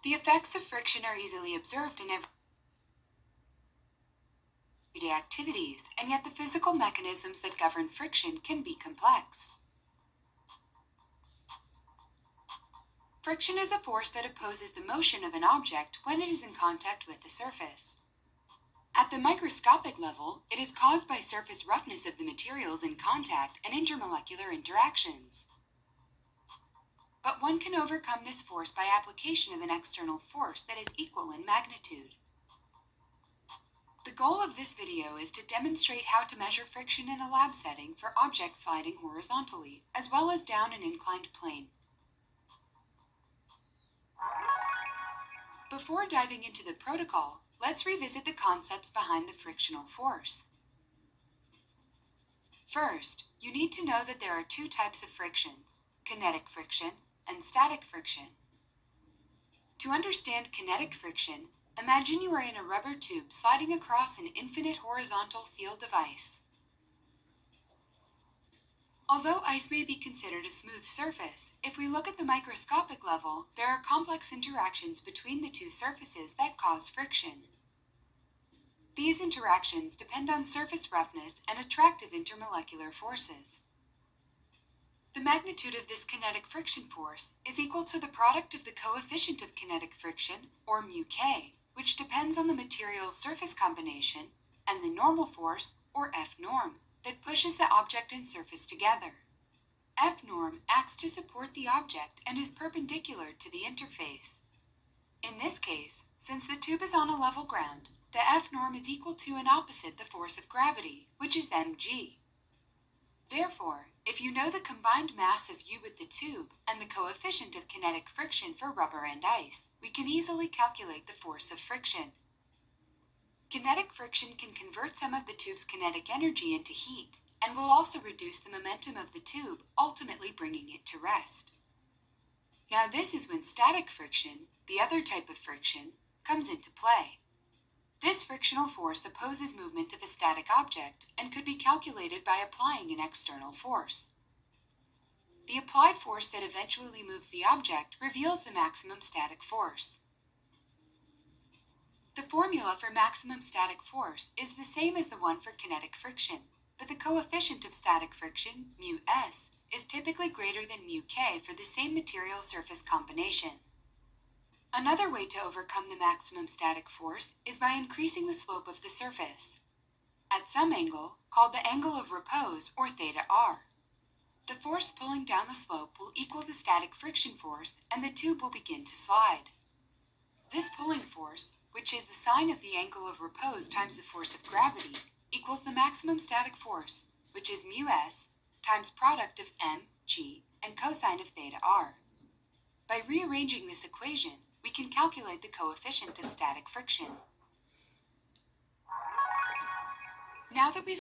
The effects of friction are easily observed in everyday activities, and yet the physical mechanisms that govern friction can be complex. Friction is a force that opposes the motion of an object when it is in contact with the surface. At the microscopic level, it is caused by surface roughness of the materials in contact and intermolecular interactions. But one can overcome this force by application of an external force that is equal in magnitude. The goal of this video is to demonstrate how to measure friction in a lab setting for objects sliding horizontally, as well as down an inclined plane. Before diving into the protocol, let's revisit the concepts behind the frictional force. First, you need to know that there are two types of frictions: kinetic friction and static friction. To understand kinetic friction, imagine you are in a rubber tube sliding across an infinite horizontal field of ice. Although ice may be considered a smooth surface, if we look at the microscopic level, there are complex interactions between the two surfaces that cause friction. These interactions depend on surface roughness and attractive intermolecular forces. The magnitude of this kinetic friction force is equal to the product of the coefficient of kinetic friction, or μk, which depends on the material's surface combination, and the normal force, or F norm, that pushes the object and surface together. F norm acts to support the object and is perpendicular to the interface. In this case, since the tube is on a level ground, the F norm is equal to and opposite the force of gravity, which is mg. Therefore, if you know the combined mass of U with the tube and the coefficient of kinetic friction for rubber and ice, we can easily calculate the force of friction. Kinetic friction can convert some of the tube's kinetic energy into heat, and will also reduce the momentum of the tube, ultimately bringing it to rest. Now this is when static friction, the other type of friction, comes into play. This frictional force opposes movement of a static object and could be calculated by applying an external force. The applied force that eventually moves the object reveals the maximum static force. The formula for maximum static force is the same as the one for kinetic friction, but the coefficient of static friction, μs, is typically greater than μk for the same material surface combination. Another way to overcome the maximum static force is by increasing the slope of the surface, at some angle called the angle of repose, or theta r. The force pulling down the slope will equal the static friction force, and the tube will begin to slide. This pulling force, which is the sine of the angle of repose times the force of gravity, equals the maximum static force, which is μs, times product of m, g, and cosine of theta r. By rearranging this equation, we can calculate the coefficient of static friction. Now that we've